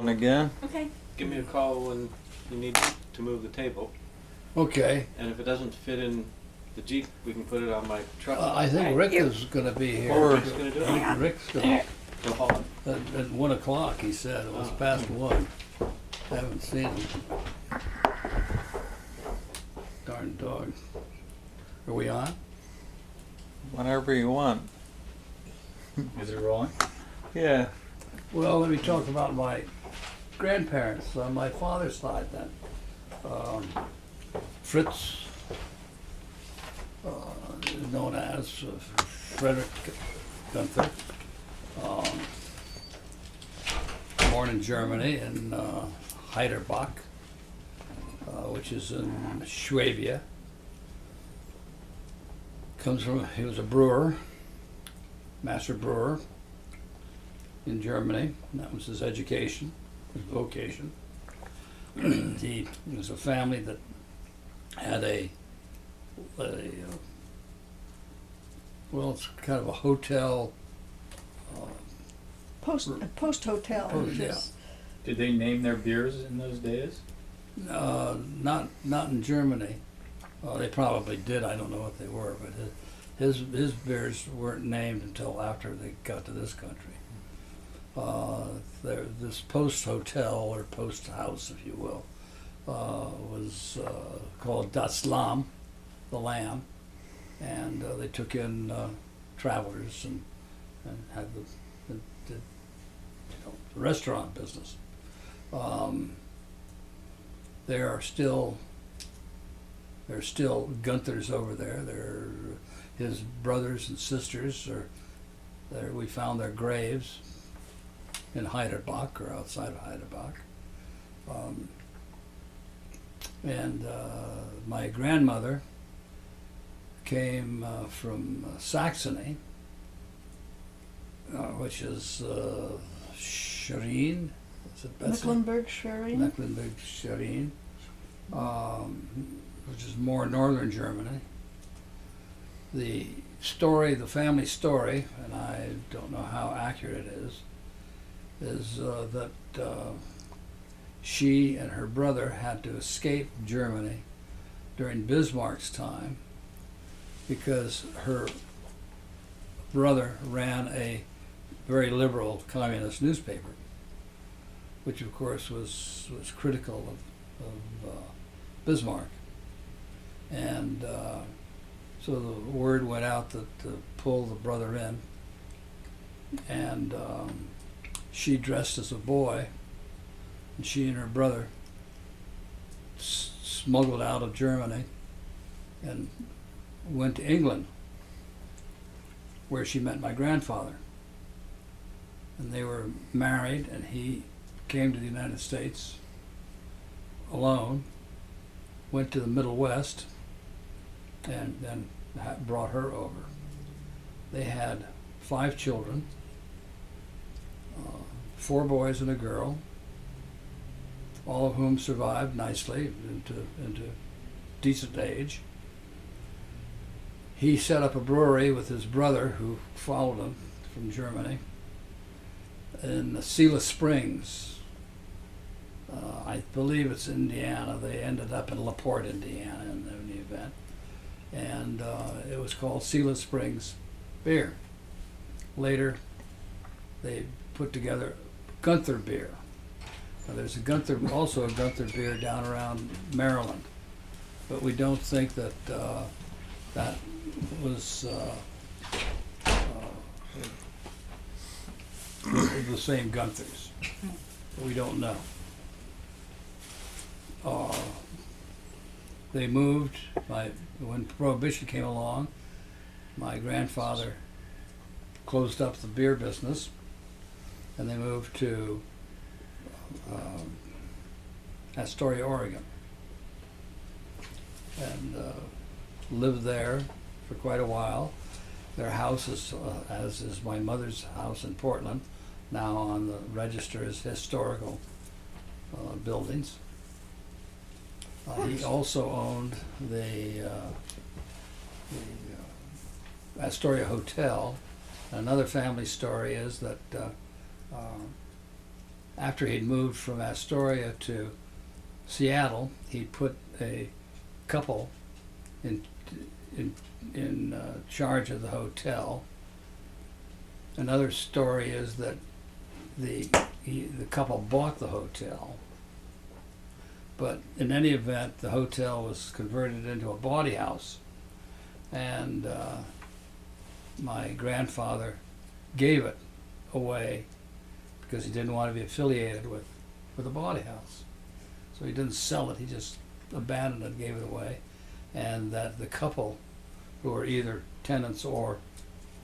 And again? Okay. Give me a call when you need to move the table. Okay. And if it doesn't fit in the Jeep, we can put it on my truck. I think Rick is gonna be here. Or Rick's gonna do I it. think Rick's gonna, He'll haul it. at 1 o'clock, he said. It was Oh. past 1. I haven't seen him. Darn dog. Are we on? Whenever you want. Is it rolling? Yeah. Well, let me talk about my grandparents on my father's side then. Fritz, known as Frederick Gunther, born in Germany in Heiderbach, which is in Schwabia. He was a brewer, master brewer in Germany. That was his education, his vocation. He was a family that had well, it's kind of a hotel. Post hotel. Post, yeah. Did they name their beers in those days? Not in Germany. They probably did. I don't know what they were, but his beers weren't named until after they got to this country. This post hotel or post house, if you will, was called Das Lamm, the Lamb, and they took in travelers and had the restaurant business. There's still Gunthers over there. His brothers and sisters are there. We found their graves in Heiderbach or outside of Heiderbach. And my grandmother came from Saxony, which is Schwerin. Is it Betsy? Mecklenburg-Schwerin. Mecklenburg-Schwerin, which is more northern Germany. The family story, and I don't know how accurate it is that she and her brother had to escape Germany during Bismarck's time because her brother ran a very liberal communist newspaper, which of course was critical of Bismarck. And so the word went out to pull the brother in, and she dressed as a boy, and she and her brother smuggled out of Germany and went to England, where she met my grandfather. And they were married, and he came to the United States alone, went to the Middle West, and then brought her over. They had 5 children, 4 boys and a girl, all of whom survived nicely into decent age. He set up a brewery with his brother, who followed him from Germany, in Sila Springs. I believe it's Indiana. They ended up in LaPorte, Indiana, in the event. And it was called Sila Springs beer. Later, they put together Gunther beer. Now, there's also a Gunther beer down around Maryland, but we don't think that that was the same Gunthers. We don't know. They moved. When Prohibition came along, my grandfather closed up the beer business, and they moved to Astoria, Oregon, and lived there for quite a while. Their house is, as is my mother's house in Portland, now on the register as historical buildings. He also owned the Astoria Hotel. Another family story is that after he'd moved from Astoria to Seattle, he put a couple in charge of the hotel. Another story is that the couple bought the hotel, but in any event, the hotel was converted into a bawdy house, and my grandfather gave it away because he didn't want to be affiliated with a bawdy house. So he didn't sell it, he just abandoned it, gave it away, and that the couple who were either tenants or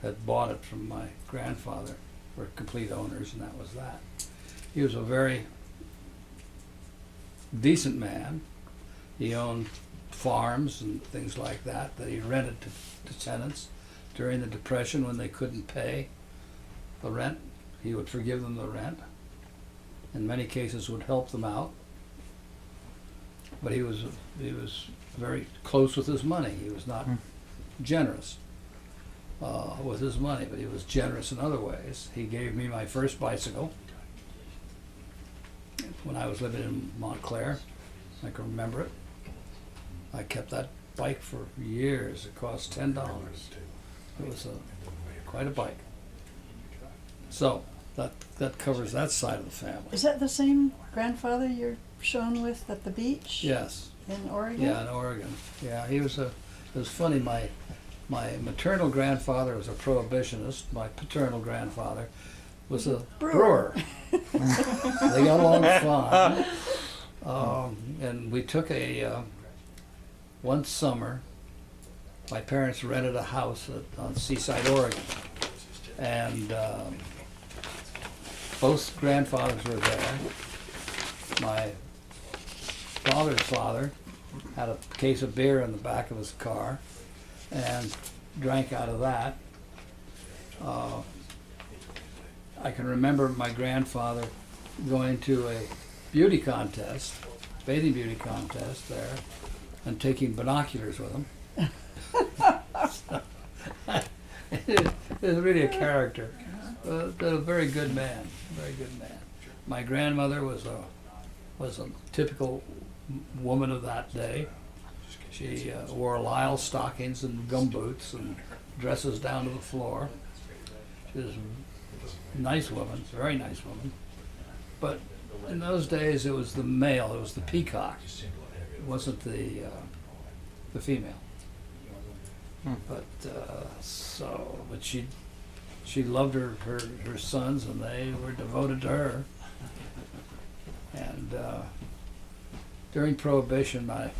had bought it from my grandfather were complete owners, and that was that. He was a very decent man. He owned farms and things like that he rented to tenants. During the Depression, when they couldn't pay the rent, he would forgive them the rent. In many cases would help them out. But he was very close with his money. He was not generous with his money, but he was generous in other ways. He gave me my first bicycle when I was living in Montclair. I can remember it. I kept that bike for years. It cost $10. It was quite a bike. So that covers that side of the family. Is that the same grandfather you're shown with at the beach? Yes. In Oregon? Yeah, in Oregon. Yeah, it was funny. My maternal grandfather was a prohibitionist. My paternal grandfather was a brewer. They got along fine. And we took one summer, my parents rented a house on Seaside, Oregon. And both grandfathers were there. My father's father had a case of beer in the back of his car and drank out of that. I can remember my grandfather going to a beauty contest, bathing beauty contest there, and taking binoculars with him. It was really a character, but a very good man, very good man. My grandmother was a typical woman of that day. She wore lisle stockings and gumboots and dresses down to the floor. She was a nice woman, very nice woman. But in those days, it was the male, it was the peacock. It wasn't the female. But but she loved her sons, and they were devoted to her. And during Prohibition, my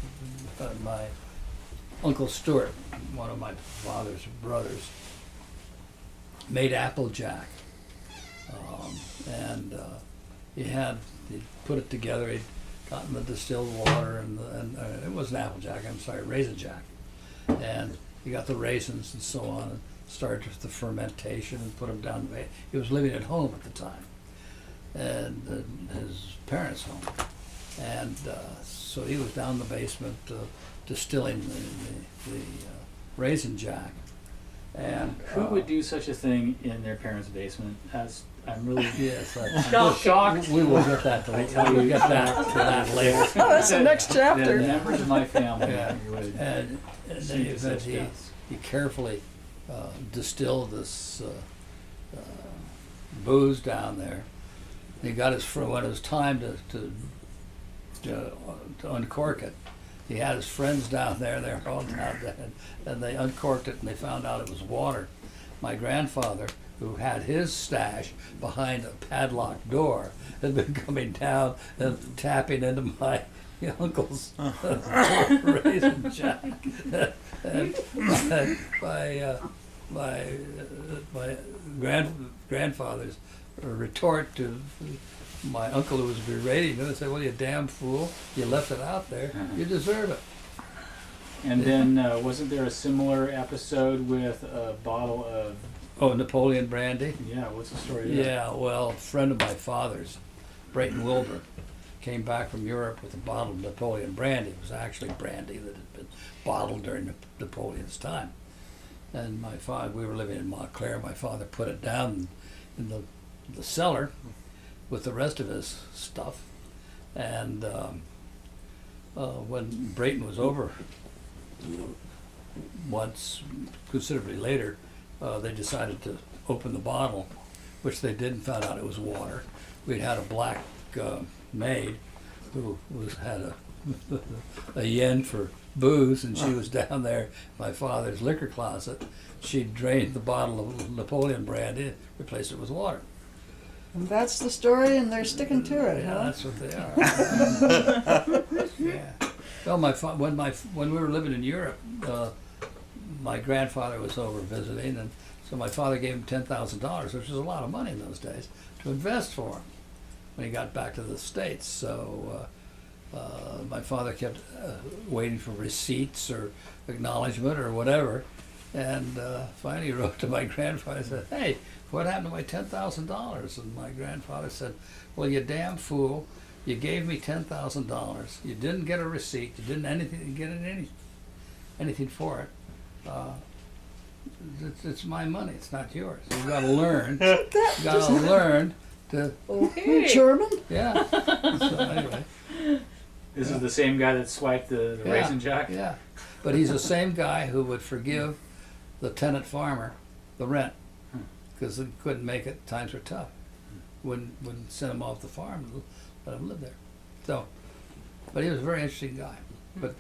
Uncle Stuart, one of my father's brothers, made Applejack, and he put it together. He'd gotten the distilled water and it wasn't Applejack. I'm sorry, Raisin Jack, and he got the raisins and so on, and started with the fermentation and put them down. He was living at home at the time, and his parents' home, and so he was down in the basement distilling the Raisin Jack. And Who would do such a thing in their parents' basement? I'm really yes, shocked. we will get that. We'll get that to that later. Oh, that's the next The chapter. members of my family Yeah. would And see they, such he deaths. carefully distilled this booze down there. He got his friend when it was time to uncork it. He had his friends down there. They were all down there, and they uncorked it, and they found out it was water. My grandfather, who had his stash behind a padlocked door, had been coming down and tapping into my uncle's Raisin Jack. And my grandfather's retort to my uncle, who was berating him, said, "Well, you damn fool, you left it out there. You deserve it." And then wasn't there a similar episode with a bottle of? Oh, Napoleon brandy? Yeah, what's the story? Of that? Yeah, well, a friend of my father's, Brayton Wilbur, came back from Europe with a bottle of Napoleon brandy. It was actually brandy that had been bottled during Napoleon's time. And my father, we were living in Montclair. My father put it down in the cellar, with the rest of his stuff. And when Brayton was over, once considerably later, they decided to open the bottle, which they did and found out it was water. We'd had a black maid who had a yen for booze, and she was down there in my father's liquor closet. She drained the bottle of Napoleon brandy, replaced it with water. And that's the story, and they're sticking to it, Yeah, huh? that's what they are. Yeah. Well, when we were living in Europe, my grandfather was over visiting, and so my father gave him $10,000, which was a lot of money in those days, to invest for him when he got back to the States. So my father kept waiting for receipts or acknowledgement or whatever, and finally he wrote to my grandfather and said, "Hey, what happened to my $10,000?" And my grandfather said, "Well, you damn fool, you gave me $10,000. You didn't get a receipt. You didn't get anything for it. It's my money. It's not yours. You got to learn. You got to learn to." Okay. German? Yeah. So anyway. This is the same guy that swiped the Yeah, raisin jack? Yeah, but he's the same guy who would forgive the tenant farmer the rent because he couldn't make it. Times were tough. Wouldn't send him off the farm and let him live there. So, but he was a very interesting guy. But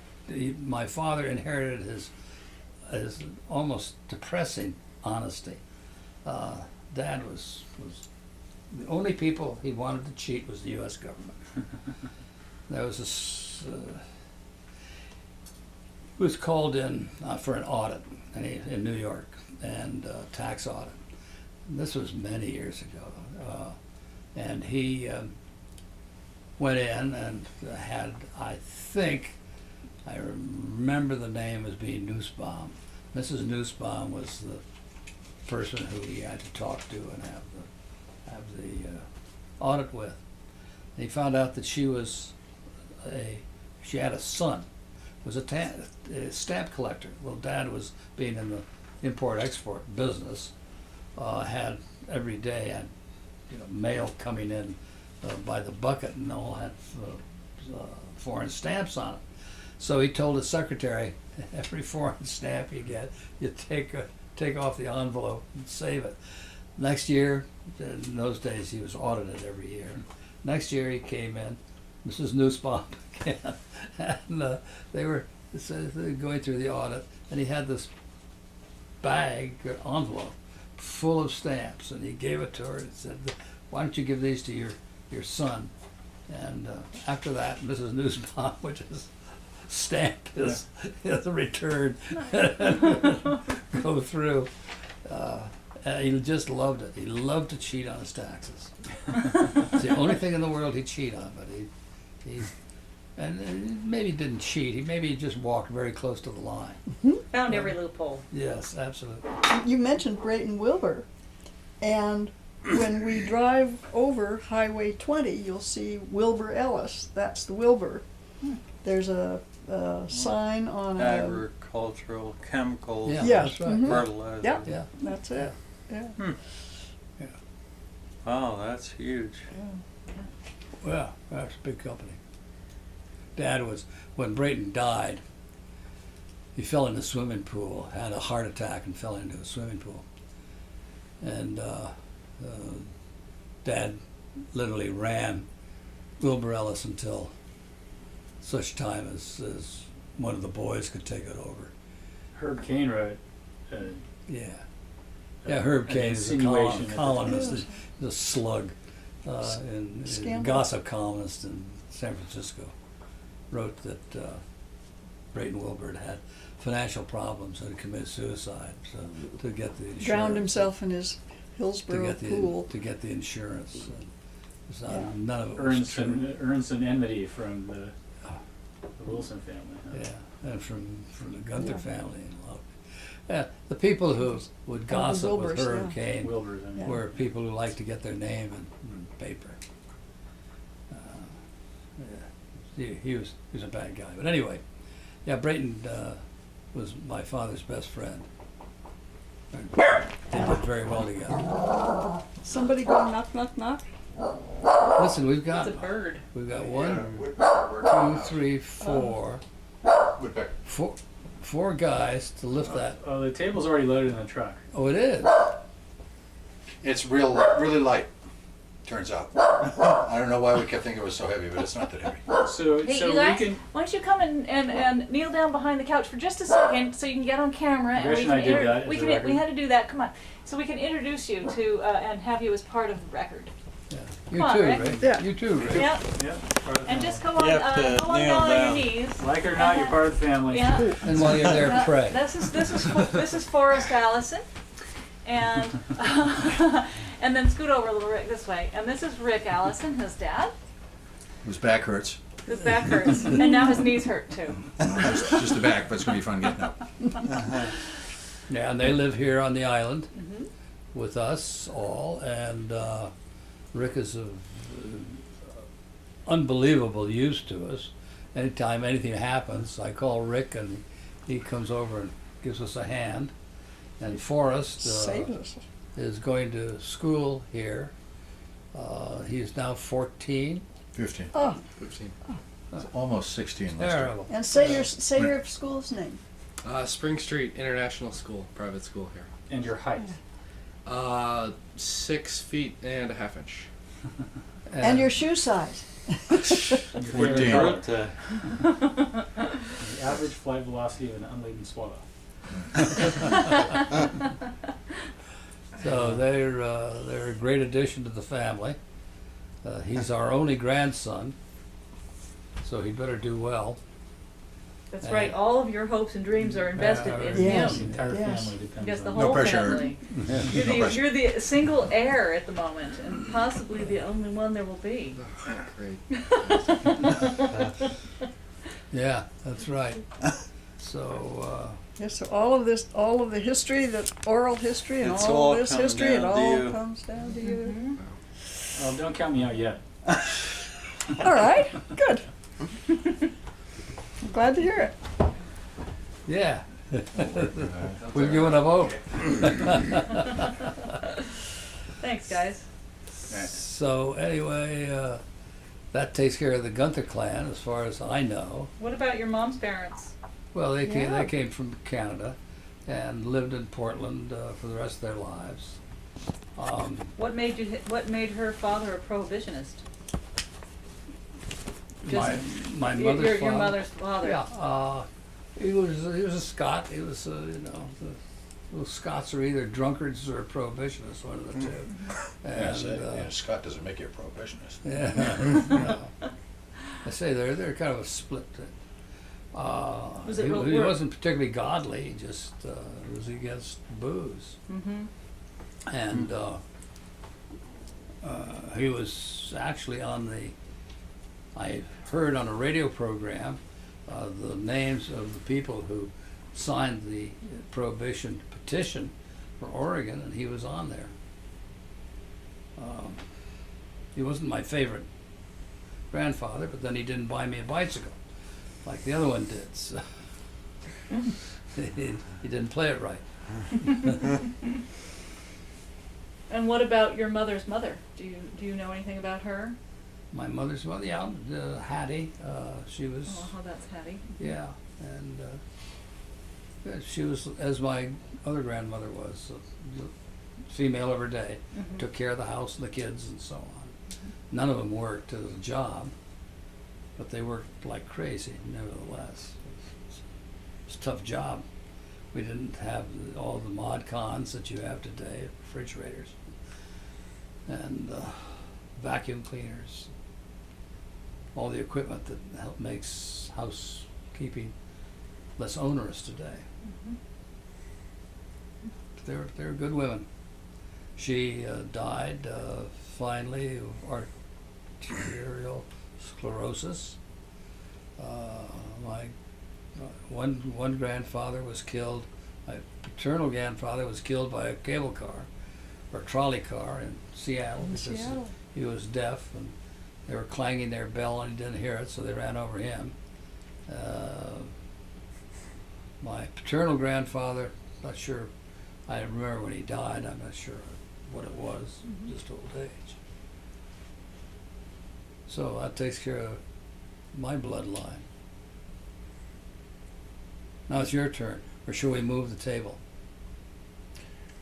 my father inherited his almost depressing honesty. Dad was the only people he wanted to cheat was the U.S. government. There was this. He was called in for an audit in New York, and tax audit. And this was many years ago, and he went in and had, I remember the name as being Nussbaum. Mrs. Nussbaum was the person who he had to talk to and have the audit with. And he found out that she had a son, was a stamp collector. Well, Dad was being in the import-export business, had every day had mail coming in by the bucket, and all had foreign stamps on it. So he told his secretary, every foreign stamp you get, you take off the envelope and save it. Next year, in those days he was audited every year. Next year he came in, Mrs. Nussbaum again, and they were going through the audit, and he had this bag, envelope, full of stamps, and he gave it to her and said, "Why don't you give these to your son?" And after that, Mrs. Nussbaum would just stamp his return go through. He just loved it. He loved to cheat on his taxes. It's the only thing in the world he'd cheat on, but he maybe didn't cheat. He maybe just walked very close to the line. Found every loophole. Yes, absolutely. You mentioned Brayton Wilbur, and when we drive over Highway 20, you'll see Wilbur Ellis. That's the Wilbur. There's a sign on Agricultural chemicals, Yeah, Yeah. that's right. Mhm. fertilizer. Yeah. Yeah. That's it. Yeah. Wow, that's huge. Well, that's a big company. Dad was, when Brayton died, he fell in a swimming pool, had a heart attack and fell into a swimming pool. And Dad literally ran Wilbur Ellis until such time as one of the boys could take it over. Herb Cain wrote. Yeah. Yeah, Herb an Cain is a insinuation at the columnist, time. a slug, and Scandal. gossip columnist in San Francisco. Wrote that Brayton Wilbur had financial problems and committed suicide, so to get the insurance. Drowned himself in his to Hillsborough get the pool. to get the insurance. And it's not, Yeah. None of it was Earned true. some enmity from the Wilson family. Huh? Yeah, and from the Gunther Yeah. family and a lot. Yeah, the people who would gossip with Wilburs, Herb yeah. Cain Wilbur's, I mean. Yeah. were people who liked to get their name in paper. Yeah, he was a bad guy. But anyway, yeah, Brayton was my father's best friend. They did very well together. Somebody go knock, knock, knock. Listen, we've got It's a bird. one, 2, 3, 4, Woodpecker. four guys to lift that. Oh, the table's already loaded in the truck. Oh, it is. It's really light, turns out. I don't know why we kept thinking it was so heavy, but it's not that heavy. So, Hey, so you we guys, can. why don't you come and kneel down behind the couch for just a second so you can get on camera Trish and I did that as we a can record. we had to do that. Come on, so we can introduce you to and have you as part of the record. Yeah. You Come on, too, Rick. Rick. Yeah. You too, Rick. Yeah, Yeah. part of the and family. just go on You have to go on kneel down on down. your knees. Like it or not, you're part of the family. Yeah. And while you're there, pray. This is Forrest Allison, and and then scoot over a little, Rick, this way. And this is Rick Allison, his dad. His back hurts. His back hurts, and now his knees hurt too. Just the back, but it's going to be fun getting up. Yeah, and they live here on the island Mm-hmm. with us all, and Rick is of unbelievable use to us. Anytime anything happens, I call Rick, and he comes over and gives us a hand. And Forrest Saves us. is going to school here. He's now 14. 15. Oh, 15. It's almost 16 last year. Terrible. and say your school's name. Spring Street International School, private school here. And your height. 6 feet and a half inch. And your shoe size. Your favorite 14. color. But, The average flight velocity of an unladen swallow. So they're a great addition to the family. He's our only grandson, so he better do well. That's right. All of your hopes and dreams are invested in Yes. The him. entire Yes. family depends Yes, the on No whole pressure. family. Yeah. You're the single heir at the moment, and possibly the only one there will be. Oh, great. Yeah, that's right. So Yes, so all of the history, the oral history, and It's all all of this coming history, it down to all you. comes down to you. Mhm. Well, don't count me out yet. All right, good. I'm glad to hear it. yeah, we've given up hope. Thanks, guys. So anyway, that takes care of the Gunther clan, as far as I know. What about your mom's parents? Well, they Yeah. came from Canada and lived in Portland for the rest of their lives. What made her father a prohibitionist? Just my mother's your father. mother's father. Yeah, he was a Scot. He was the Scots are either drunkards or prohibitionists, one of the two. Yes, And, Scott doesn't make you a prohibitionist. yeah, no. I say they're kind of a split thing. Was it he, real- he were- wasn't particularly godly. He just was against booze, Mm-hmm. and he was actually on the. I heard on a radio program the names of the people who signed the prohibition petition for Oregon, and he was on there. He wasn't my favorite grandfather, but then he didn't buy me a bicycle like the other one did. So he didn't play it right. And what about your mother's mother? Do you know anything about her? My mother's mother, yeah, Hattie. She was. Oh, how that's Hattie. Yeah, and she was, as my other grandmother was, a female of her day. Mhm. Took care of the house and the kids and so on. None of them worked as a job, but they worked like crazy, nevertheless. It was a tough job. We didn't have all the mod cons that you have today, refrigerators and vacuum cleaners, all the equipment that makes housekeeping less onerous today. They're good women. She died finally of arterial sclerosis. My one grandfather was killed. My paternal grandfather was killed by a cable car or trolley car in Seattle In because Seattle. he was deaf and they were clanging their bell and he didn't hear it, so they ran over him. My paternal grandfather, not sure, I remember when he died, I'm not sure what it was, just old age. So that takes care of my bloodline. Now it's your turn, or should we move the table?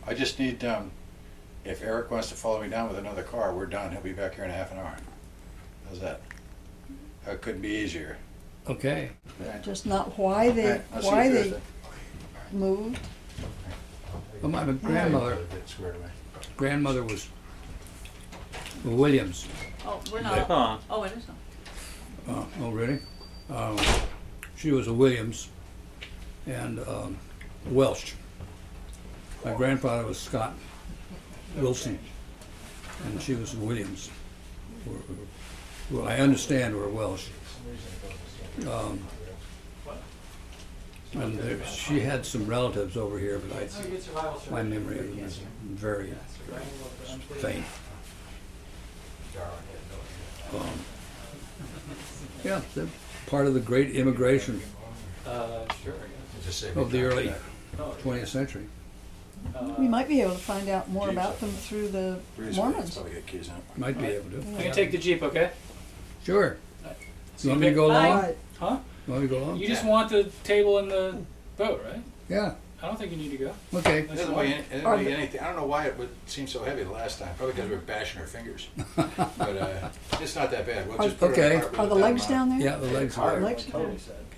I just need, if Eric wants to follow me down with another car, we're done. He'll be back here in a half an hour. How's that? It couldn't be easier. Okay. Just not why they, Alright, I'll see you why they Thursday. moved. Well, my grandmother, Get squared away. grandmother was Williams. Oh, we're not. Huh. Oh, it is not. Oh, really? She was a Williams and Welsh. My grandfather was Scott Wilson, and she was Williams. Well, I understand we're Welsh. And she had some relatives over here, but my memory of them is very faint. Yeah, they're part of the great immigration Sure. Just save me of the time. early 20th century. We might be able to find out more about them through the Breeze, Mormons. probably get keys out. Might be able to. I can take the Jeep, okay? Sure. See You want me to go Bye. along? Right. Huh? You want me to go along? You just want the table and the boat, right? Yeah, I don't think you need to go. okay. It doesn't weigh anything. I don't know why it would seem so heavy the last time. Probably because we were bashing our fingers. But it's not that bad. We'll just put it Okay. on the cart Are the with legs that down there? Yeah, the legs are there. Legs?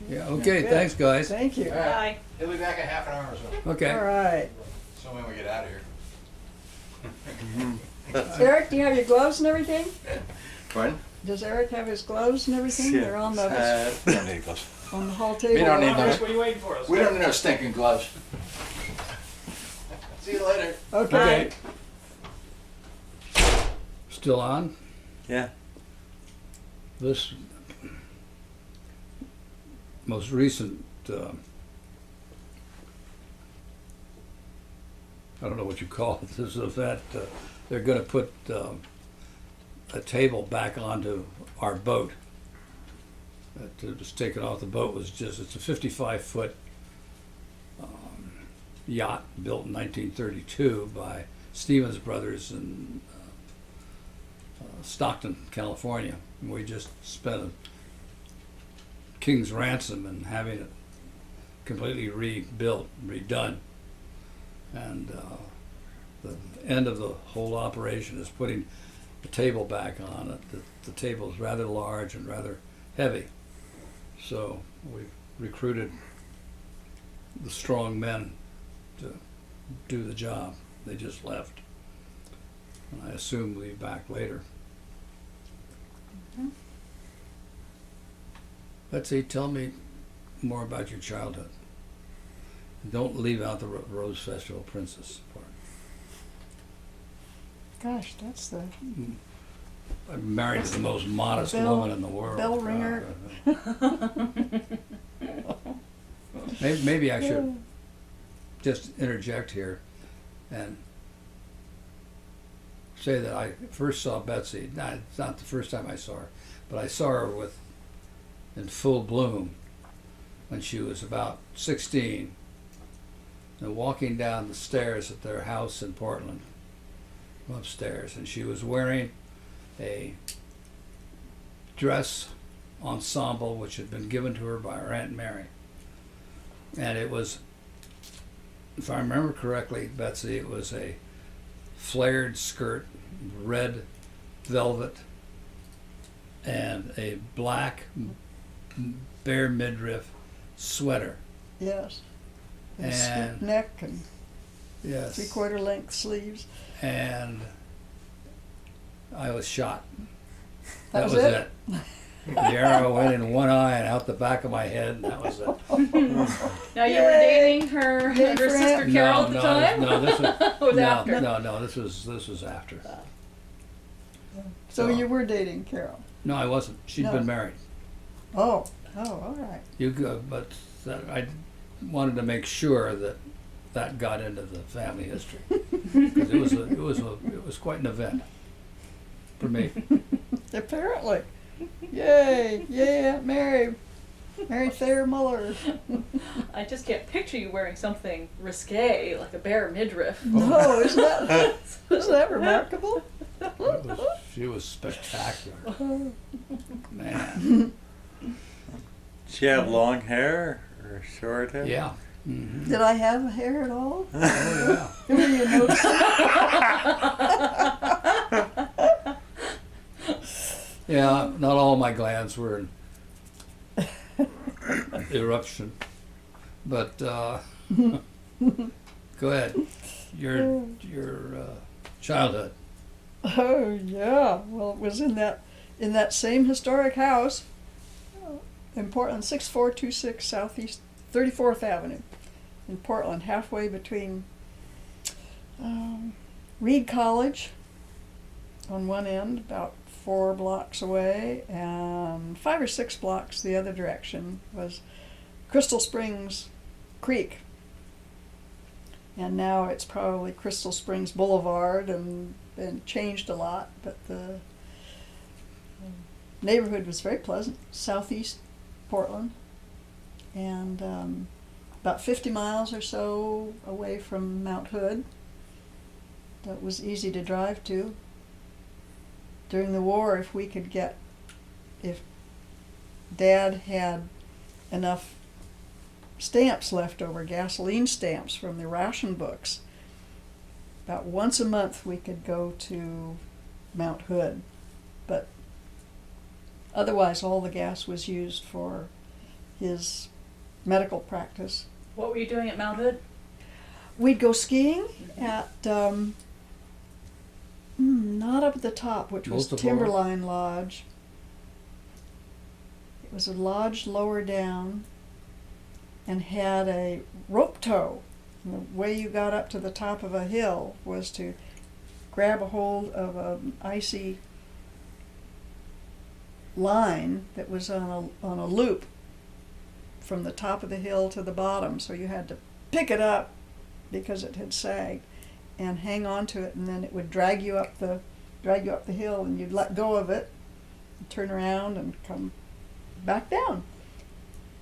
Yeah, okay, Good. thanks, guys. Thank you. All right. Bye. He'll be back in half an hour or so. Okay. All right. So when we get out of here. Eric, do you have your gloves and everything? Pardon? Does Eric have his gloves and everything? They're on the We don't need gloves. on the hall table. We don't need Chris, those. what are you waiting for? Let's We go. don't need no stinking gloves. See you later. Okay. Still on? Yeah. This most recent, I don't know what you call it, this event, they're gonna put a table back onto our boat. That was taken off the boat was just, it's a 55-foot yacht built in 1932 by Stevens Brothers in Stockton, California. And we just spent a king's ransom in having it completely rebuilt, redone. And the end of the whole operation is putting the table back on it. The table is rather large and rather heavy. So we recruited the strong men to do the job. They just left. And I assume we'll be back later. Betsy, tell me more about your childhood. Don't leave out the Rose Festival Princess part. Gosh, that's the I'm married to the most modest Bell- woman in the world. bell ringer. Maybe I should just interject here and say that I first saw Betsy. It's not the first time I saw her, but I saw her in full bloom when she was about 16 and walking down the stairs at their house in Portland from upstairs, and she was wearing a dress ensemble which had been given to her by her Aunt Mary. And it was, if I remember correctly, Betsy, it was a flared skirt, red velvet, and a black bare midriff sweater. yes. And And- stiff neck and Yes. 3/4 length sleeves. And I was shot. That was it. The arrow went in one eye and out the back of my head, and that was it. Now you were dating her, Hey, her friend. sister Carol at the time? No, this was Was no, after. no, this was after. So you were dating Carol. No, I wasn't. She'd No. been married. Oh, all right. You go, but I wanted to make sure that got into the family history because it was quite an event for me. Apparently. Yay, Aunt Mary. Mary Thayer Muller. I just can't picture you wearing something risque like a bare midriff. No, isn't that remarkable? She was spectacular. Man. Did she have long hair or short hair? Yeah. Mm-hmm. Did I have hair at all? Oh, yeah. Were you noticing? Yeah, not all my glands were in eruption. But go ahead. Your childhood. Oh yeah. Well, it was in that same historic house in Portland, 6426 Southeast 34th Avenue in Portland, halfway between Reed College on one end, about 4 blocks away, and 5 or 6 blocks the other direction was Crystal Springs Creek. And now it's probably Crystal Springs Boulevard and been changed a lot, but the neighborhood was very pleasant, southeast Portland, and about 50 miles or so away from Mount Hood. That was easy to drive to. During the war, if Dad had enough stamps left over, gasoline stamps from the ration books, about once a month we could go to Mount Hood. But otherwise all the gas was used for his medical practice. What were you doing at Mount Hood? We'd go skiing at, not up at the top, which was Multiple. Timberline Lodge. It was a lodge lower down and had a rope tow. And the way you got up to the top of a hill was to grab a hold of an icy line that was on a loop from the top of the hill to the bottom. So you had to pick it up because it had sagged and hang on to it, and then it would drag you up the hill, and you'd let go of it, and turn around and come back down.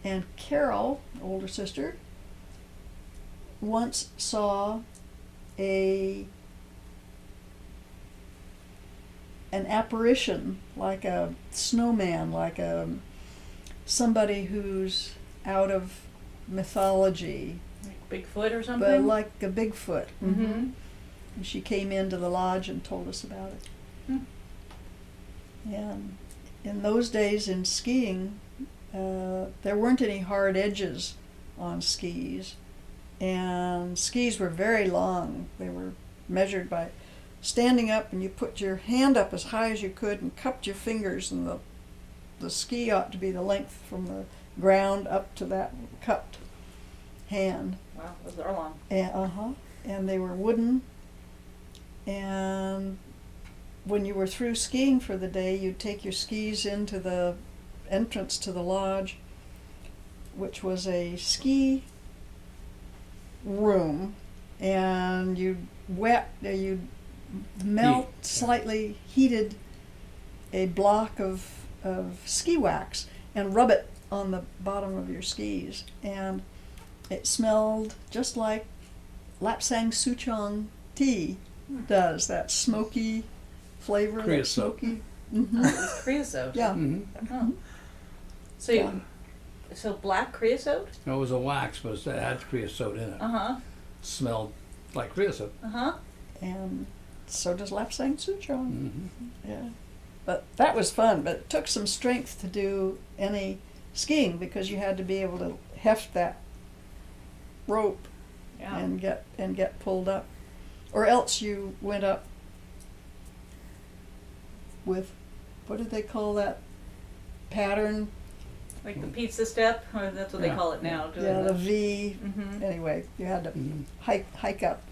And Carol, older sister, once saw an apparition, like a snowman, like somebody who's out of mythology, Like Bigfoot or but something? like a Bigfoot. Mm-hmm. And she came into the lodge and told us about it. Hmm. And in those days in skiing, there weren't any hard edges on skis, and skis were very long. They were measured by standing up, and you put your hand up as high as you could and cupped your fingers, and the ski ought to be the length from the ground up to that cupped hand. Wow, those are long. And they were wooden, and when you were through skiing for the day, you'd take your skis into the entrance to the lodge, which was a ski room, and you'd melt slightly heated a block of ski wax and rub it on the bottom of your skis, and it smelled just like Lapsang Souchong tea does, that smoky flavor. Creosote. That smoky. Oh, it was creosote. Yeah. Mm-hmm. Oh. So Yeah. so black creosote? It was a wax, but it had creosote in it. Uh-huh. Smelled like creosote. Uh-huh. And so does Lapsang Souchong. Mm-hmm. Yeah. But that was fun, but it took some strength to do any skiing because you had to be able to heft that rope Yeah. and get pulled up. Or else you went up with, what did they call that pattern? Like the pizza step, or that's what they Yeah. call it now. Yeah, the V. Mm-hmm. Anyway, you had to Mm-hmm. hike up,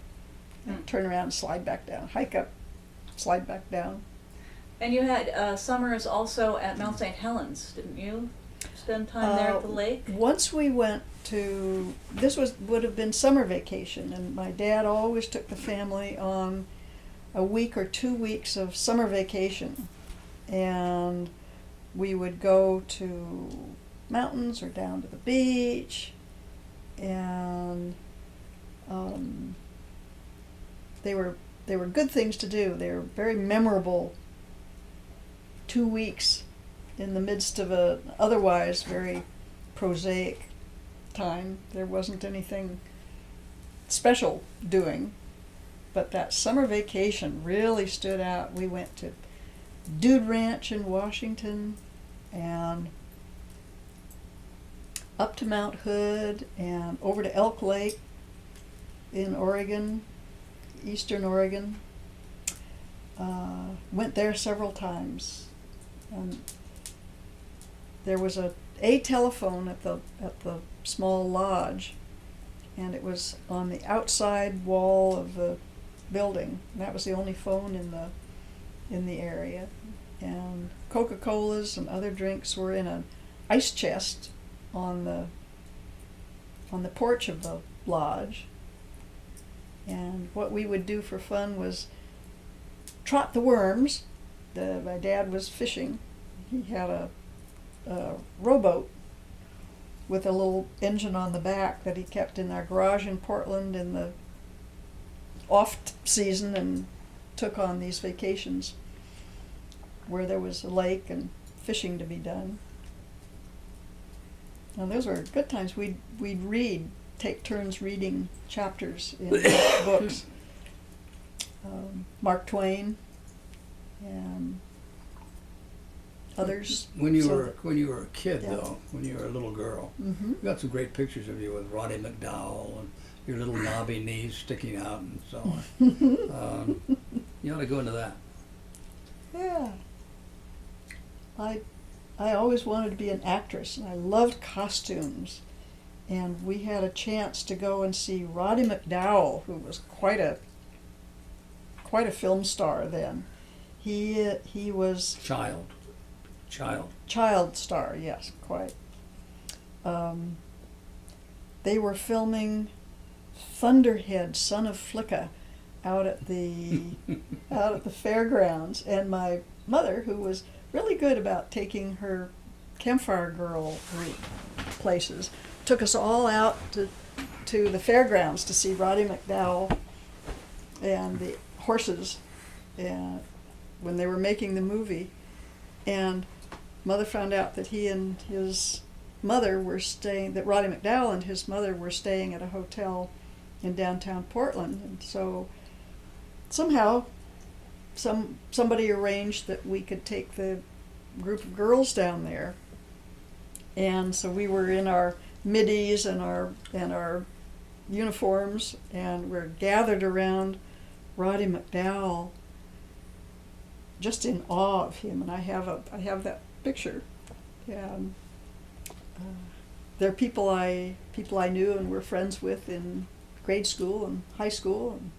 and Mm. turn around, slide back down. Hike up, slide back down. And you had summers also at Mount St. Helens, didn't you? Spend time there at the lake? Once we went to, would have been summer vacation, and my dad always took the family on a week or 2 weeks of summer vacation, and we would go to mountains or down to the beach, and they were they were good things to do. They were very memorable 2 weeks in the midst of a otherwise very prosaic time. There wasn't anything special doing, but that summer vacation really stood out. We went to Dude Ranch in Washington and up to Mount Hood and over to Elk Lake in Oregon, eastern Oregon. Went there several times. And there was a telephone at the small lodge, and it was on the outside wall of the building. That was the only phone in the area. And Coca-Colas and other drinks were in an ice chest on the porch of the lodge. And what we would do for fun was trot the worms. My dad was fishing. He had a rowboat with a little engine on the back that he kept in our garage in Portland in the off season, and took on these vacations where there was a lake and fishing to be done. And those were good times. We'd read, take turns reading chapters in books. Mark Twain and others. When you So were a kid, Yeah. though, when you were a little girl, Mm-hmm. we got some great pictures of you with Roddy McDowell and your little knobby knees sticking out and so on. You ought to go into that. Yeah. I always wanted to be an actress, and I loved costumes. And we had a chance to go and see Roddy McDowell, who was quite a film star then. He was Child. child star, yes, quite. They were filming Thunderhead, Son of Flicka, out at the fairgrounds, and my mother, who was really good about taking her campfire girl places, took us all out to the fairgrounds to see Roddy McDowell and the horses, and when they were making the movie. And Mother found out that he and his mother were staying, that Roddy McDowell and his mother were staying at a hotel in downtown Portland. And so somehow somebody arranged that we could take the group of girls down there. And so we were in our middies and our uniforms, and we're gathered around Roddy McDowell, just in awe of him. And I have that picture. And they're people I knew and were friends with in grade school and high school, and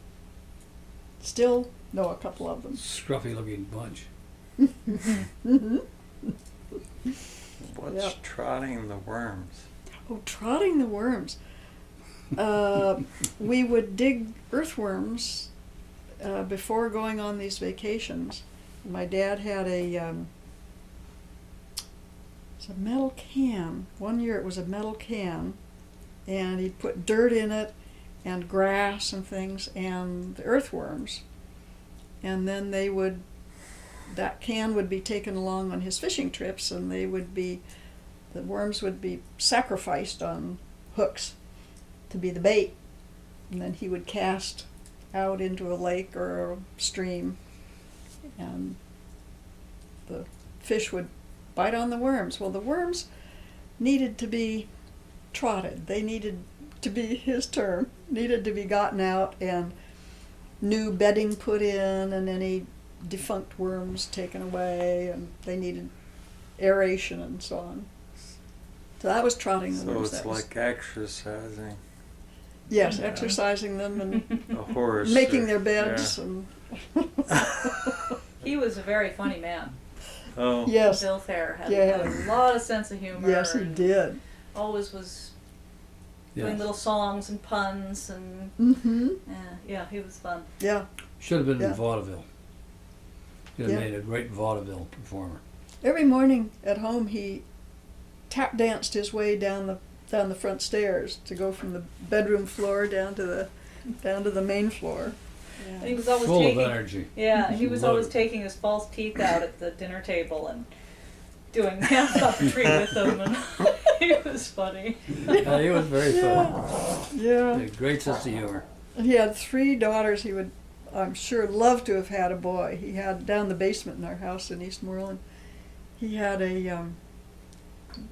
still know a couple of them. Scruffy looking bunch. Mm-hmm. What's Yep. trotting the worms? Oh, trotting the worms. We would dig earthworms before going on these vacations. My dad had a metal can. One year it was a metal can, and he'd put dirt in it and grass and things and the earthworms. And then that can would be taken along on his fishing trips, and the worms would be sacrificed on hooks to be the bait. And then he would cast out into a lake or a stream, and the fish would bite on the worms. Well, the worms needed to be trotted. They needed to be, his term, needed to be gotten out and new bedding put in, and any defunct worms taken away, and they needed aeration and so on. So that was trotting the So worms. it's That was- like exercising yes, exercising them and a horse. making or- their beds. yeah. And He was a very funny man. Oh, yes, Bill Thayer had Yeah. a lot of sense of humor. yes, he and did. Always was doing Yeah. little songs and puns, and Mm-hmm. yeah, he was fun. Yeah. Should have been Yeah. in vaudeville. You'd have Yeah. made a great vaudeville performer. Every morning at home, he tap danced his way down the front stairs to go from the bedroom floor down to the main floor. And he was always Full taking, of energy. yeah, he was Love always it. taking his false teeth out at the dinner table and doing math puppetry with them, and he was funny. Yeah, he was very fun. Yeah. A great sense of humor. He had 3 daughters. He would, I'm sure, love to have had a boy. He had down the basement in our house in Eastmoreland. He had a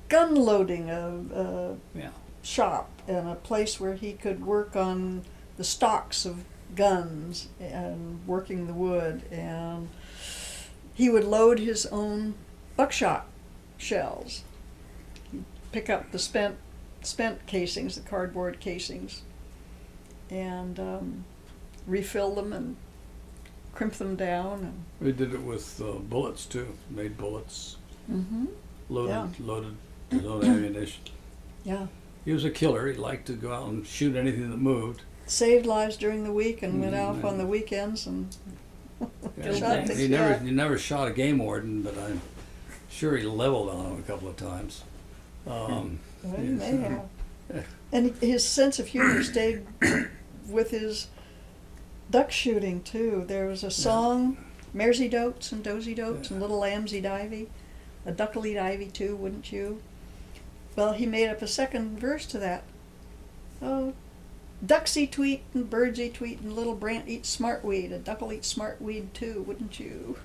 gun loading Yeah. shop and a place where he could work on the stocks of guns and working the wood. And he would load his own buckshot shells. He'd pick up the spent casings, the cardboard casings, and refill them and crimp them down. And We did it with bullets too. Made bullets, loaded his own ammunition. yeah, He was a killer. He liked to go out and shoot anything that moved. saved lives during the week and went Mhm. off on the weekends and Yeah, shot things. he never shot a game warden, but I'm sure he leveled on him a couple of times. Well, he yes. may have. And his sense of humor stayed with his duck shooting too. There was a song, Maresy Dotes and Dozy Dotes and Little Lambsy Divey, a duck'll eat ivy too, wouldn't you? Well, he made up a second verse to that. Oh, ducksy tweet and birdsy tweet and little Brant eats smartweed. A duck'll eat smartweed too, wouldn't you?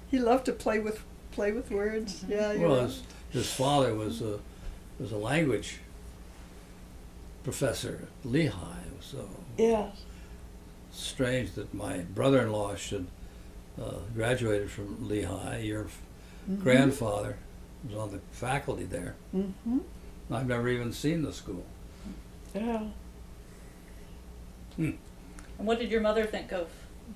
He loved to play with words. Yeah, you Well, know. his father was a language professor at Lehigh. So Yeah. strange that my brother-in-law should graduated from Lehigh. Your grandfather was on the faculty there. Mm-hmm. I've never even seen the school. Yeah. And what did your mother think of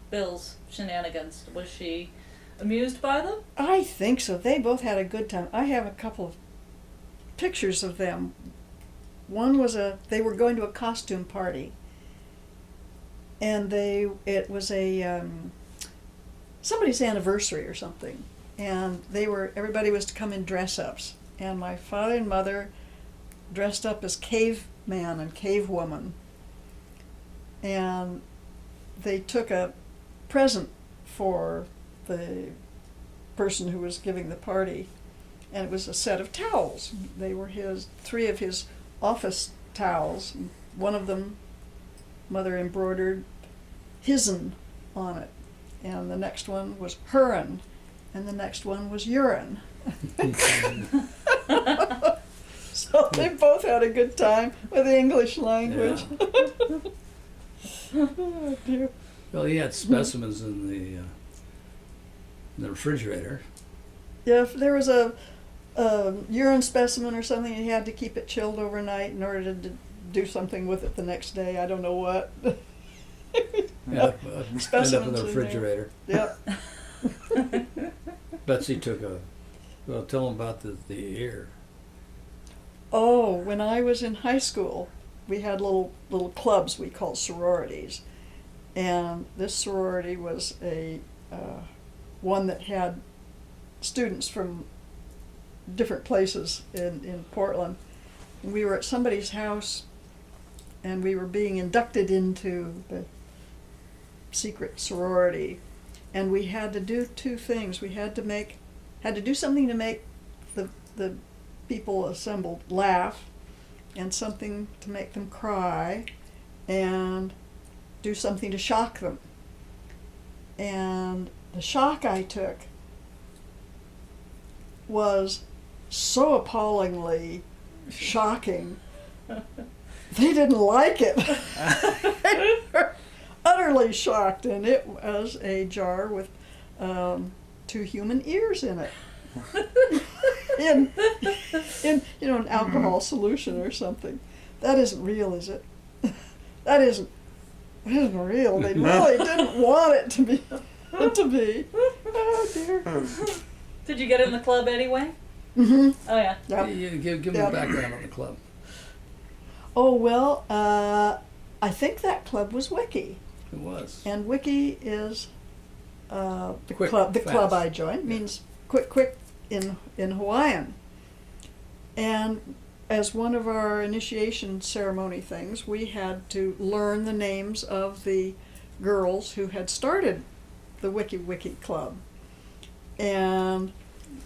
Bill's shenanigans? Was she amused by them? I think so. They both had a good time. I have a couple of pictures of them. One was they were going to a costume party, and it was somebody's anniversary or something, and everybody was to come in dress-ups, and my father and mother dressed up as caveman and cavewoman, and they took a present for the person who was giving the party, and it was a set of towels. They were 3 of his office towels. One of them, Mother embroidered his'n on it, and the next one was her'n, and the next one was urine. So they both had a good time with the English language. Oh, dear. Well, he had specimens in the refrigerator. Yeah, if there was a urine specimen or something, you had to keep it chilled overnight in order to do something with it the next day. I don't know what. Yeah, end up in Specimens the in there. refrigerator. Yep. Betsy took well, tell him about the ear. Oh, when I was in high school, we had little clubs we called sororities, and this sorority was a one that had students from different places in Portland. And we were at somebody's house, and we were being inducted into the secret sorority, and we had to do 2 things. We had to do something to make the people assembled laugh, and something to make them cry, and do something to shock them. And the shock I took was so appallingly shocking. They didn't like it. They were utterly shocked, and it was a jar with 2 human ears in it. in an alcohol solution or something. That isn't real, is it? That isn't real. They really didn't want it to be. Oh dear. Did you get in the club anyway? Mm-hmm. Oh yeah. Yep. Give me Yeah. a background on the club. Oh well, I think that club was Wiki, It was. and Wiki is the Quick, club. The club fast. I joined means quick in Hawaiian, and as one of our initiation ceremony things, we had to learn the names of the girls who had started the Wiki Wiki Club. And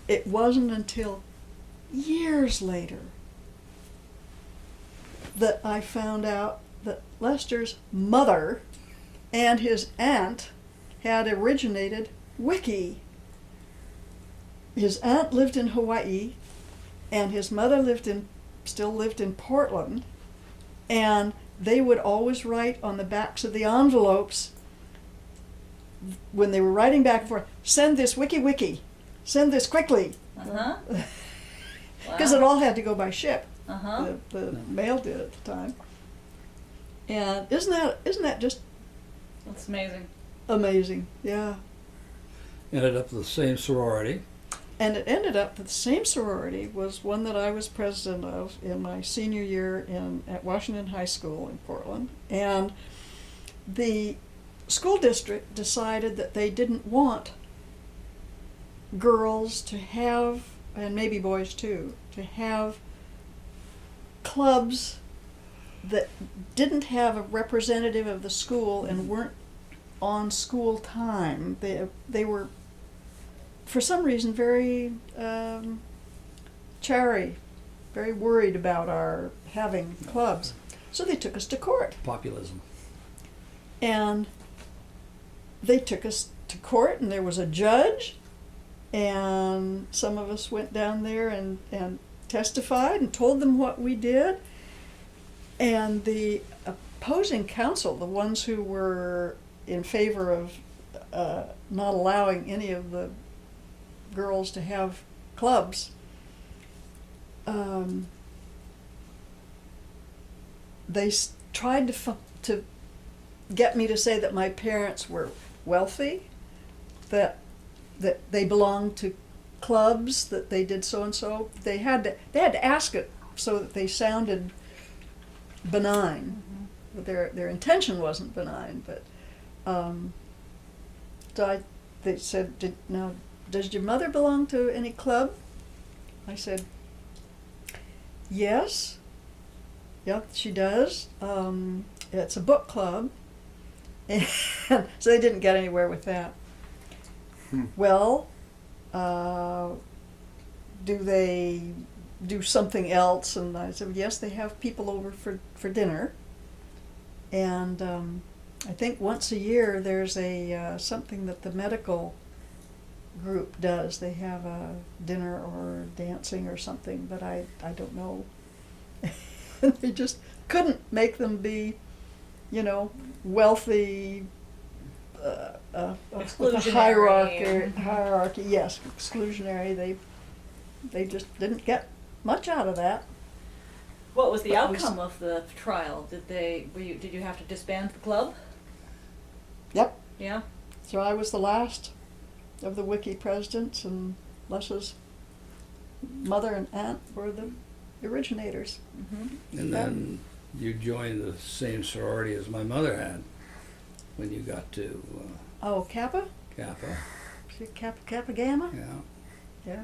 it wasn't until years later that I found out that Lester's mother and his aunt had originated Wiki. His aunt lived in Hawaii, and his mother still lived in Portland, and they would always write on the backs of the envelopes when they were writing back and forth, "Send this Wiki Wiki, send this quickly," Uh-huh. because it all had to go by ship. Uh-huh. The mail did at the time. And isn't that just That's amazing. amazing? Yeah. Ended up with the same sorority. And it ended up that the same sorority was one that I was president of in my senior year at Washington High School in Portland. And the school district decided that they didn't want girls to have, and maybe boys too, to have clubs that didn't have a representative of the school and weren't on school time. They were, for some reason, very chary, very worried about our having clubs. So they took us to court. Populism. And they took us to court, and there was a judge, and some of us went down there and testified and told them what we did. And the opposing counsel, the ones who were in favor of not allowing any of the girls to have clubs, they tried to get me to say that my parents were wealthy, that they belonged to clubs, that they did so and so. They had to ask it so that they sounded benign. Mm-hmm. Their intention wasn't benign, but they said, "Now, does your mother belong to any club?" I said, "Yes. Yep, she does. It's a book club." And so they didn't get anywhere with that. Well, do they do something else? And I said, yes, they have people over for dinner. And I think once a year there's something that the medical group does. They have a dinner or dancing or something, but I don't know. They just couldn't make them be, wealthy, with a hierarchy, yes, exclusionary. They just didn't get much out of that. What was the outcome of the trial? Did you have to disband the club? Yep. Yeah. So I was the last of the Wiki presidents, and Les's mother and aunt were the originators. Mm-hmm. And then you joined the same sorority as my mother had when you got to Kappa? Kappa. Kappa Gamma? Yeah. Yeah.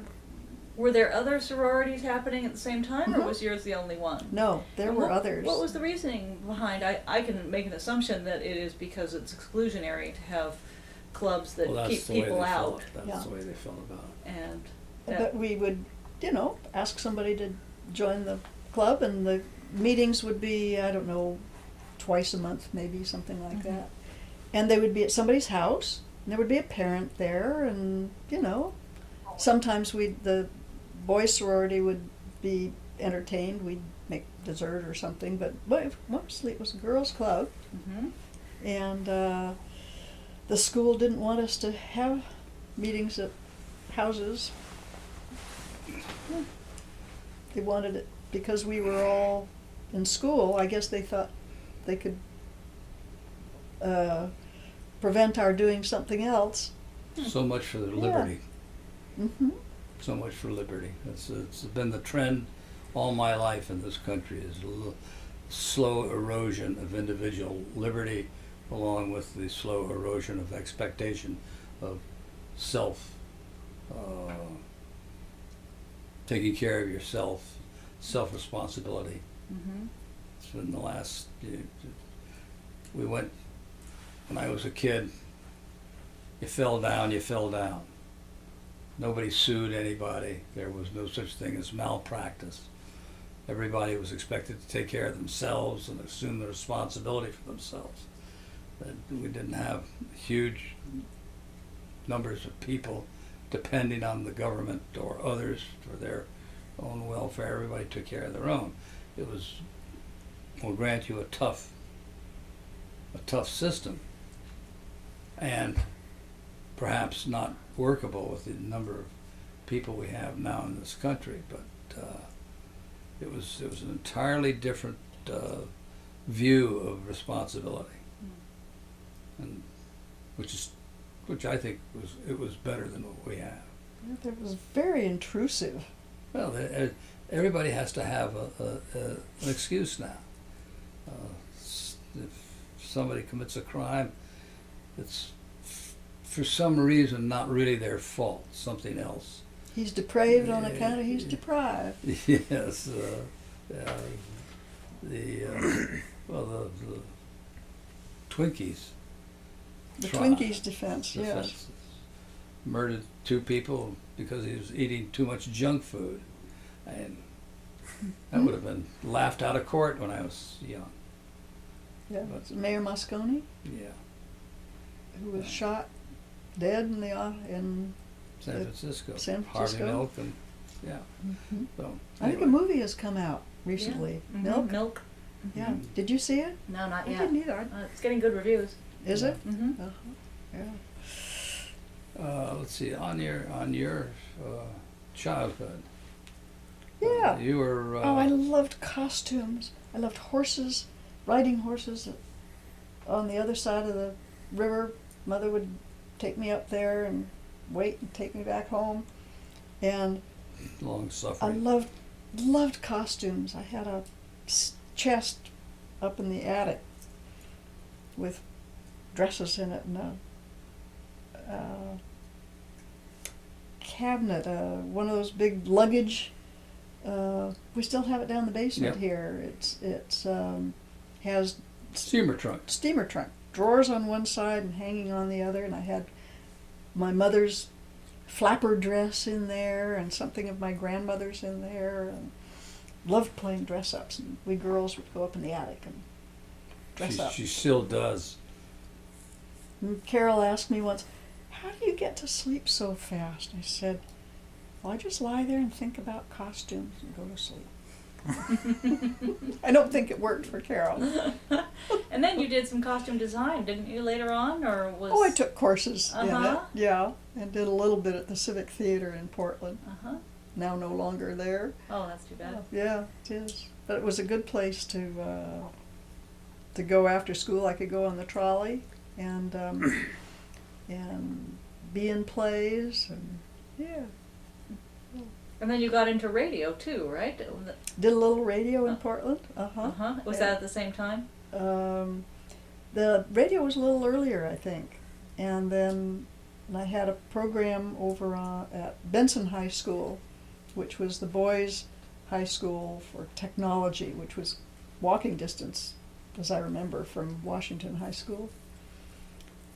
Were there other sororities happening at the same time, or was yours the only one? No, there were others. What was the reasoning behind? I can make an assumption that it is because it's exclusionary to have clubs that keep people out. That's the way they felt about it. And But we would, ask somebody to join the club, and the meetings would be, I don't know, twice a month, maybe, something like that. And they would be at somebody's house, and there would be a parent there, and, sometimes the boys' sorority would be entertained. We'd make dessert or something, but mostly it was a girls' club. Mm-hmm. And the school didn't want us to have meetings at houses. They wanted it because we were all in school. I guess they thought they could prevent our doing something else. So much for the liberty. Mm-hmm. So much for liberty. It's been the trend all my life in this country, is slow erosion of individual liberty, along with the slow erosion of expectation of taking care of yourself, self-responsibility. Mm-hmm. It's been the last, we went, when I was a kid, you fell down, you fell down. Nobody sued anybody. There was no such thing as malpractice. Everybody was expected to take care of themselves and assume the responsibility for themselves. But we didn't have huge numbers of people depending on the government or others for their own welfare. Everybody took care of their own. It was, will grant you a tough system, and perhaps not workable with the number of people we have now in this country. But it was an entirely different view of responsibility, and which I think was better than what we have. It was very intrusive. Well, everybody has to have an excuse now. If somebody commits a crime, it's for some reason not really their fault, something else. He's depraved on account of he's deprived. Yes. The Twinkies. The trial. Twinkies defense, yes. Defense murdered 2 people because he was eating too much junk food, and that would have been laughed out of court when I was young. Yeah, But- Mayor Moscone, Yeah, who was shot dead in San Francisco. San Harvey Francisco. Milk, and yeah. Mhm. So I think a anyway. movie has come out recently. Mhm. Milk? Milk. Yeah. Did you see it? No, not I yet. didn't either. It's getting good reviews. Is it? Mm-hmm. Uh-huh. Yeah. Let's see, on your childhood. Yeah. You were. Oh, I loved costumes. I loved horses, riding horses on the other side of the river. Mother would take me up there and wait and take me back home. And long I suffering. loved costumes. I had a chest up in the attic with dresses in it and a cabinet, one of those big luggage. We still have it down in the basement Yep. here. It's has Steamer trunk. steamer trunk, drawers on one side and hanging on the other, and I had my mother's flapper dress in there and something of my grandmother's in there, and loved playing dress ups, and we girls would go up in the attic and dress up. She still does. And Carol asked me once, "How do you get to sleep so fast?" I said, "Well, I just lie there and think about costumes and go to sleep." I don't think it worked for Carol. And then you did some costume design, didn't you, later on, or was? Oh, I took courses in it, Uh-huh. yeah, and did a little bit at the Civic Theater in Portland. Uh-huh. Now no longer there. Oh, that's too bad. Yeah, it is. But it was a good place to go after school. I could go on the trolley and be in plays, and yeah, And then you got into radio too, right? did a little radio in Portland. Uh-huh. Was Yeah. that at the same time? The radio was a little earlier, I think, and then I had a program over at Benson High School, which was the boys' high school for technology, which was walking distance, as I remember, from Washington High School.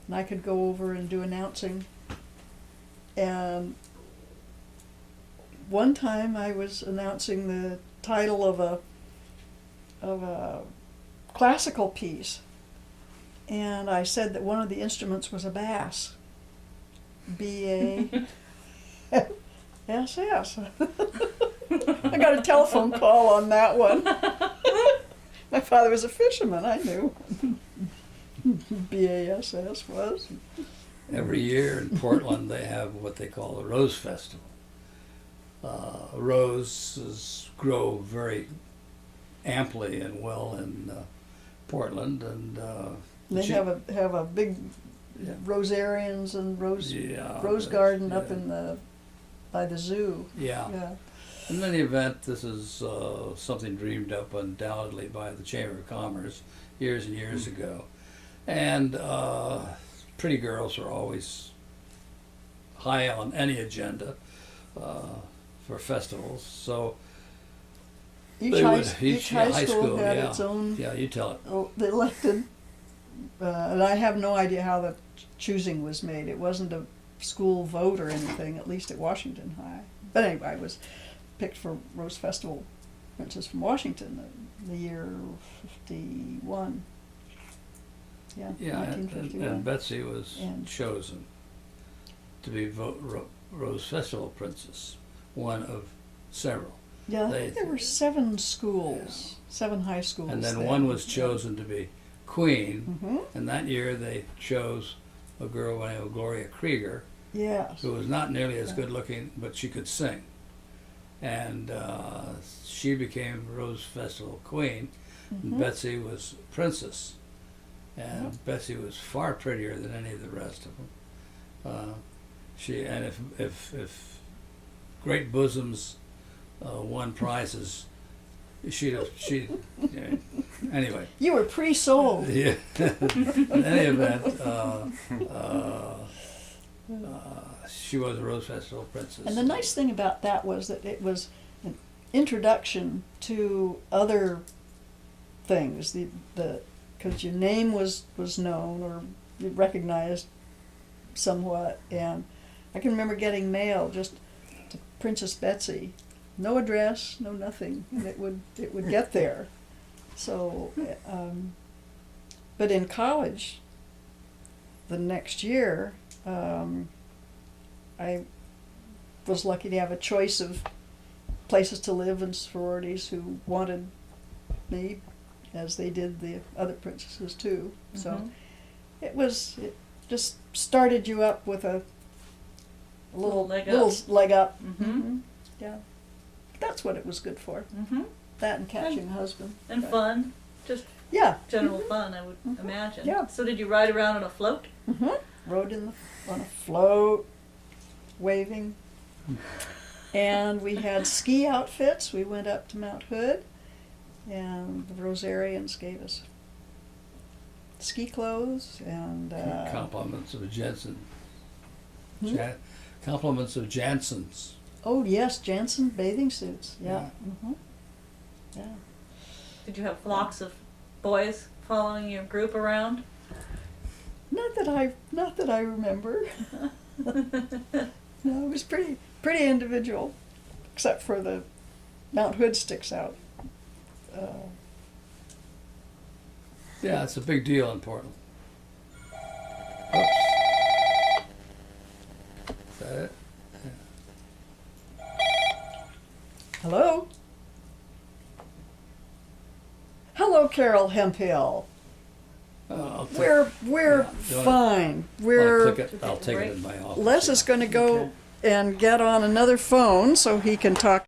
And I could go over and do announcing. And one time I was announcing the title of a classical piece, and I said that one of the instruments was a bass. B-A-S-S. I got a telephone call on that one. My father was a fisherman, I knew. B-A-S-S was. Every year in Portland, they have what they call the Rose Festival. Roses grow very amply and well in Portland, and They have a big Yeah. rosarians and rose Yeah, garden up yeah. in by the zoo. Yeah. Yeah. In any event, this is something dreamed up undoubtedly by the Chamber of Commerce years and years ago. And pretty girls are always high on any agenda for festivals. So Each They high, would- each yeah, high school had yeah. its own Yeah, you tell it. they elected, and I have no idea how the choosing was made. It wasn't a school vote or anything, at least at Washington High. But anyway, I was picked for Rose Festival Princess from Washington the year 51. Yeah, Yeah, and 1951. Betsy was And- chosen to be Rose Festival Princess, one of several. Yeah, I they- think there were 7 schools, 7 high schools. And then there. one was chosen to be queen, Mm-hmm. and that year they chose a girl by the name of Gloria Krieger, Yes. who was not nearly as good looking, but she could sing. And she became Rose Festival Queen, and Mhm. Betsy was Princess. And Yep. Betsy was far prettier than any of the rest of them. If Great Bosoms won prizes, anyway. You were pre-sold. Yeah. In any event, she was a Rose Festival Princess. And the nice thing about that was that it was an introduction to other things. Because your name was known or recognized somewhat, and I can remember getting mail just to Princess Betsy, no address, no nothing, and it would get there. So, but in college, the next year, I was lucky to have a choice of places to live and sororities who wanted me, as they did the other princesses too. So Mhm. it just started you up with a little Leg up. little leg up. Mhm. Yeah, that's what it was good for. Mm-hmm. That and catching a husband. And But- fun, just Yeah. general fun, I would Mhm. imagine. Yeah. So did you ride around on a float? Rode on a float, waving. And we had ski outfits. We went up to Mount Hood, and the Rosarians gave us ski clothes and Compliments of Jensen. Hmm? Compliments of Jansen's. oh yes, Jansen bathing suits. Yeah. Yeah. Mm-hmm. Yeah. Did you have flocks of boys following your group around? Not that I remember. No, it was pretty individual, except for the Mount Hood sticks out. Yeah, it's a big deal in Portland. Oops. Is that it? Hello? Hello, Carol Hemphill. I'll take- We're yeah, do you wanna- fine. I'll We're take it in my office. Les is going to go and get on another phone so he can talk